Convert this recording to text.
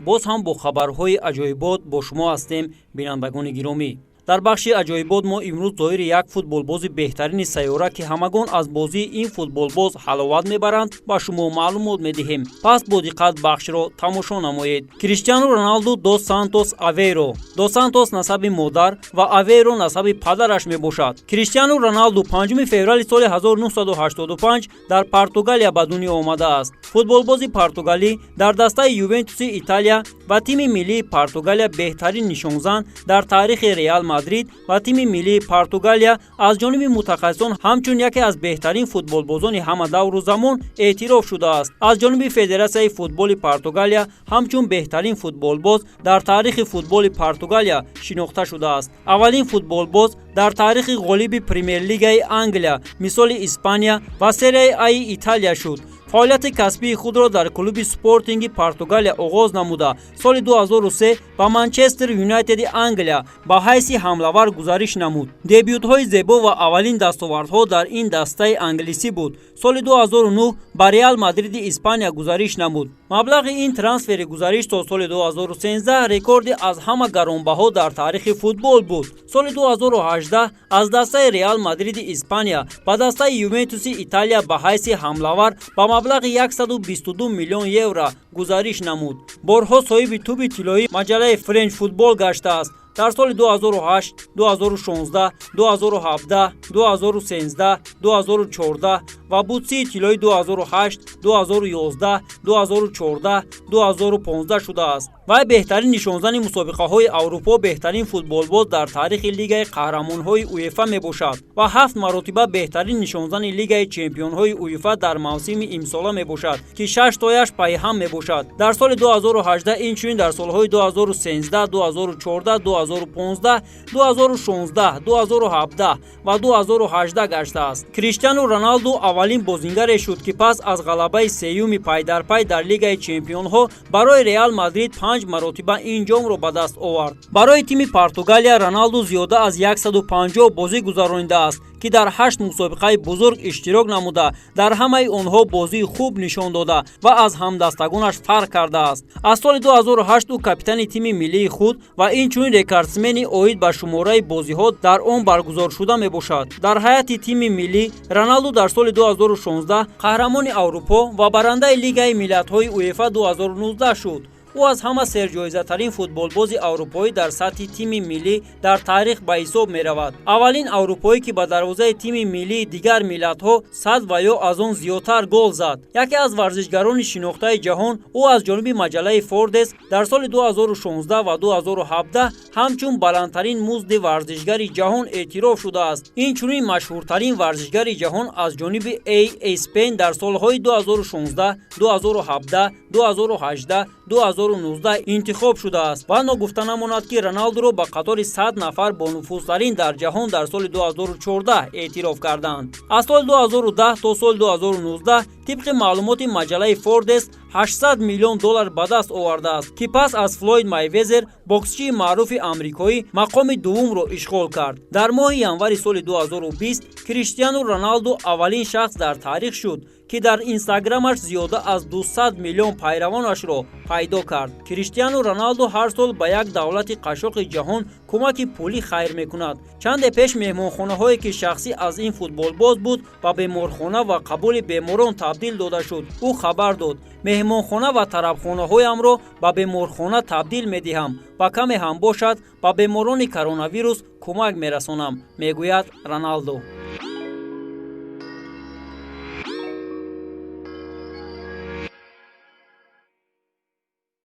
боз ҳам бо хабарҳои аҷоибот бо шумо ҳастем. Бинандагони гиромӣ, дар бахши аҷоибот мо имрӯз зоҳири як футболбози беҳтарини сайёра ки ҳамагон аз бозии ин футболбоз ҳаловат мебаранд ба шумо маълумот медиҳем. пас бо диққат бахшро тамошо намоед. Криштиану Роналду дос Сантос Авейро. Дос Сантос насаби модар ва Авейро насаби падараш мебошад. Криштиану Роналду 5 феврали соли 1985 дар Португалия ба дунё омадааст. Футболбози португалӣ дар дастаи Ювентуси Италия ва тими миллии Португалия беҳтарин нишонзан дар таърихи Реал Мадрид ва тими миллии Португалия аз ҷониби мутахассисон ҳамчун яке аз беҳтарин футболбозони ҳама давру замон эътироф шудааст. Аз ҷониби Федератсияи футболи Португалия ҳамчун беҳтарин футболбоз дар таърихи футболи Португалия шинохта шудааст. Аввалин футболбоз дар таърихи ғолиби Премер-лигаи Англия, мисоли Испания ва Серияи А-и Италия шуд. фаъолияти касбии худро дар клуби Спортинги Португалия оғоз намуда, соли 2003 ба Манчестер Юнайтеди Англия ба ҳайси ҳамлавар гузариш намуд. Дебютҳои зебо ва аввалин дастовардҳо дар ин дастаи англисӣ буд. Соли 2009 ба Реал Мадриди Испания гузариш намуд. Маблағи ин трансфери гузариш то соли 2013 рекорди аз ҳама гаронбаҳо дар таърихи футбол буд. Соли 2018 аз дастаи Реал Мадриди Испания ба дастаи Ювентуси Италия ба ҳайси ҳамлавар ба маблағи 122 миллион евро гузариш намуд. Борҳо соҳиби туби тиллои маҷалаи French Football гаштааст. дар соли 2008, 2016, 2017, 2013, 2014 ва бутсии тиллои 2008, 2011, 2014, 2015 шудааст. вай беҳтарин нишонзани мусобиқаҳои Аврупо, беҳтарин футболбоз дар таърихи Лигаи Қаҳрамонҳои УЕФА мебошад ва 7 маротиба беҳтарин нишонзани Лигаи Чемпионҳои УЕФА дар мавсими имсола мебошад ки 6 тояш пайҳам мебошад. дар соли 2018 инчунин дар солҳои 2013, 2014, 2015, 2016, 2017 ва 2018 гаштааст. Криштиану Роналду аввалин бозингаре шуд ки пас аз ғалабаи сеюми пайдарпай дар Лигаи Чемпионҳо барои Реал Мадрид 5 маротиба ин ҷомро ба даст овард. барои тими Португалия Роналду зиёда аз 150 бозӣ гузаронидааст ки дар 8 мусобиқаи бузург иштирок намуда, дар ҳамаи онҳо бозии хуб нишон дода ва аз ҳамдастагонаш фарқ кардааст. аз соли 2008 ӯ капитани тими миллии худ ва инчунин рекордсмени оид ба шумораи бозиҳо дар он баргузоршуда мебошад. дар ҳайати тими миллӣ Роналду дар соли 2016 қаҳрамони Аврупо ва барандаи Лигаи миллатҳои УЕФА 2019 шуд. ӯ аз ҳама серҷоизатарин футболбози аврупоӣ дар сатҳи тими миллӣ дар таърих ба ҳисоб меравад. аввалин аврупоӣ ки ба дарвозаи тими миллии дигар миллатҳо 100 ва ё аз он зиёдтар гол зад. яке аз варзишгарони шинохтаи ҷаҳон, ӯ аз ҷониби маҷалаи Forbes дар соли 2016 ва 2017 ҳамчун баландтарин музди варзишгари ҷаҳон эътироф шудааст. инчунин машҳуртарин варзишгари ҷаҳон аз ҷониби ESPN дар солҳои 2016, 2017, 2018, 2019 интихоб шудааст. ва ногуфта намонад ки Роналдуро ба қатори 100 нафар бо нуфузтарин дар ҷаҳон дар соли 2014 эътироф карданд. аз соли 2010 то соли 2019 тибқи маълумоти маҷалаи Forbes 800 миллион доллар ба даст овардааст ки пас аз Флойд Майвезер, боксчии маъруфи амрикоӣ, мақоми дуввумро ишғол кард. дар моҳи январи соли 2020 Криштиану Роналду аввалин шахс дар таърих шуд ки дар инстаграмаш зиёда аз 200 миллион пайравонашро пайдо кард. Криштиану Роналду ҳар сол ба як давлати қашоқи ҷаҳон кӯмаки пулӣ хайр мекунад. чанде пеш меҳмонхонаҳое ки шахсӣ аз ин футболбоз буд ба беморхона ва қабули беморон табдил дода шуд. ӯ хабар дод: меҳмонхона ва тарабхонаҳоямро ба беморхона табдил медиҳам. ба каме ҳам бошад ба беморони коронавирус кӯмак мерасонам, мегӯяд Роналду.